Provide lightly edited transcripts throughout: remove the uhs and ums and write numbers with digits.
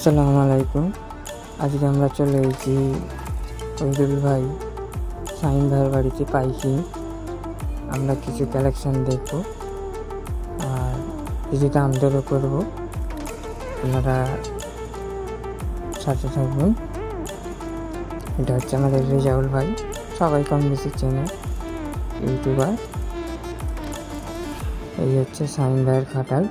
আসসালামু আলাইকুম। আজকে আমরা চলে এসেছি ওইদুল ভাই সাইন ভাইয়ের বাড়িতে পাইকি। আমরা কিছু কালেকশন দেখব আর কিছু দাম দরও করবো। আপনারা সাথে থাকবেন। এটা হচ্ছে আমাদের রেজাউল ভাই, সবাই কম বেশি চেনে, ইউটিউবার। এই হচ্ছে সাইন ভাইয়ের খাটাল।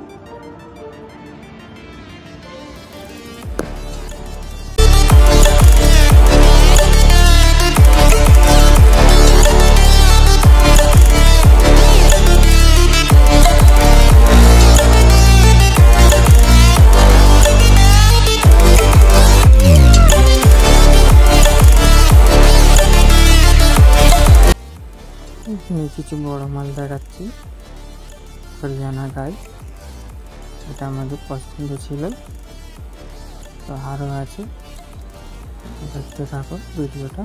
এখানে কিছু বড় মাল দেখাচ্ছি, হরিয়ানা গাই। এটা আমাদের পছন্দ ছিল, তো আরও আছে, দেখতে থাকো ভিডিওটা।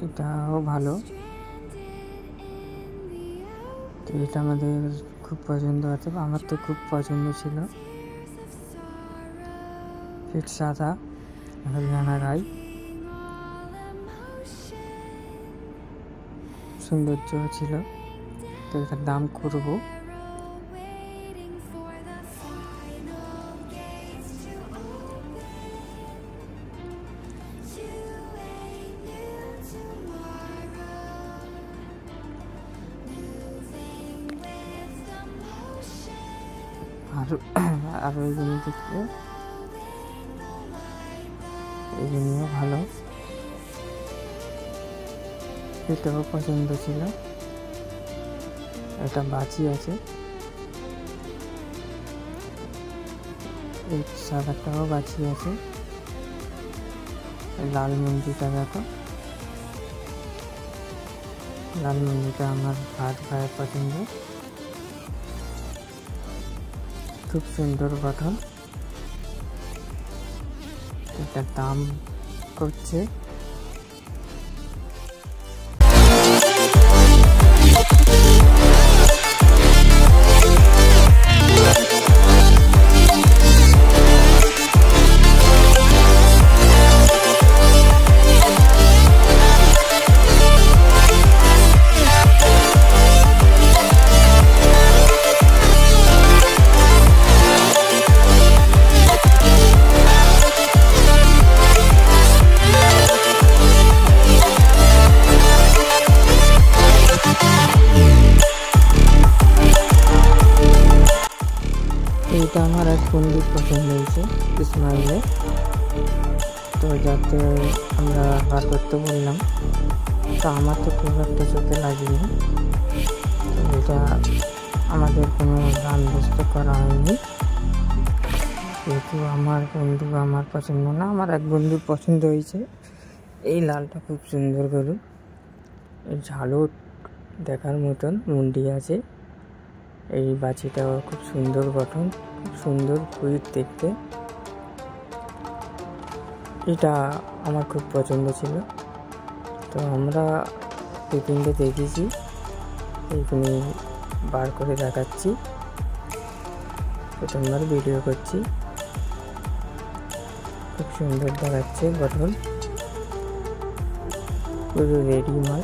এটাও ভালো, তো এটা আমাদের খুব পছন্দ আছে, আমার তো খুব পছন্দ ছিল। ফিট সাদা হরিয়ানা গাই, সৌন্দর্য ছিল, তো এটার দাম করব। আর ওইগুলো দেখতে, এগুলিও ভালো, এটাও পছন্দ ছিল। এটা বাচি আছে, এই সাদাটাও বাচি আছে। লাল মন্দিরটা দেখো, লাল মন্দিরটা আমার ভাইয়ের পছন্দ, খুব সুন্দর গঠন। এটার দাম করছে এটা আমার এক বন্ধুর পছন্দ হয়েছে ইসমাইলে, তো যাতে আমরা বার করতে বললাম, তো আমার তো খুব একটা চোখে লাগেনি। তো এটা আমাদের কোনো দাম ব্যস্ত করা হয়নি, যেহেতু আমার বন্ধু আমার পছন্দ না, আমার এক বন্ধুর পছন্দ হয়েছে। এই লালটা খুব সুন্দর গরু, এই ঝালট দেখার মতন মুন্ডি আছে। এই বাছিটাও খুব সুন্দর গঠন, খুব সুন্দর কুইট দেখতে। এটা আমার খুব পছন্দ ছিল, তো আমরা দু তিনটে দেখেছি, এইখানে বার করে দেখাচ্ছি, প্রথমবার ভিডিও করছি। খুব সুন্দর দেখাচ্ছে গঠন, পুরো রেডি মাল।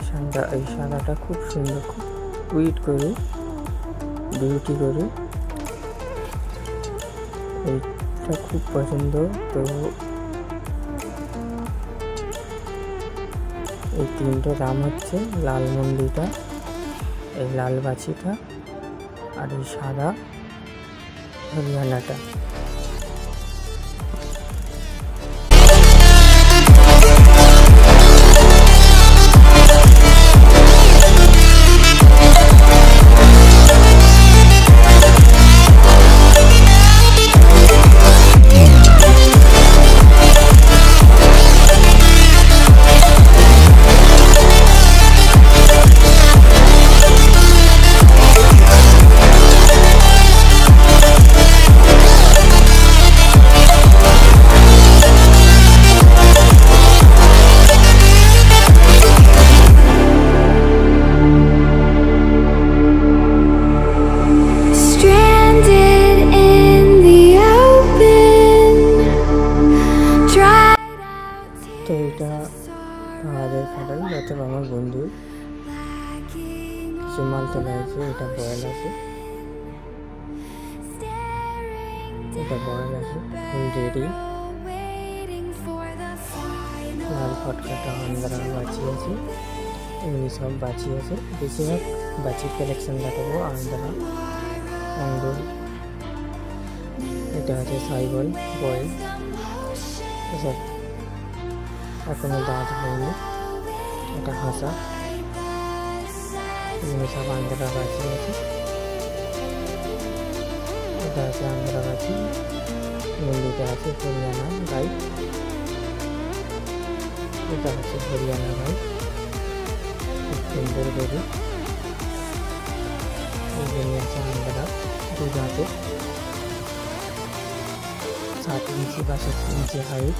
সাদা, এই সাদাটা খুব সুন্দর, খুব কুইট করে, বিউটি করে, এইটা খুব পছন্দ। তো এই তিনটে দাম হচ্ছে লাল মন্দিরটা, এই লাল বাছিটা, আর এই সাদা হরিয়ানাটা। আমাদের কাটাই অথবা আমার বন্ধু কিছু মাল তোলা হয়েছে। এটা বয়াল আছে, এটা বয়াল আছে ফুল রেডি। লাল ফটকাটা আন্দারা বাঁচি আছে, এমনি সব বাঁচি আছে। বেশিরভাগ বাঁচির কালেকশন দেখাবো। আন্দারা আঙ্গুর, এটা আছে সাইবল বয়েল, এসব এখনো দাঁত হয়নি। এটা হাসা, এমনি সব আন্দারা বাঁচি আছে। এটা আছে আন্দারা বাঁচি, মুন্ডিটা আছে হরিয়ানা গাই, এটা হচ্ছে হরিয়ানা গাই, খুব সুন্দর গরু। এখানে আছে আন্দারা দুধ হাতে, 7 ইঞ্চি বা 7 ইঞ্চি হাইট।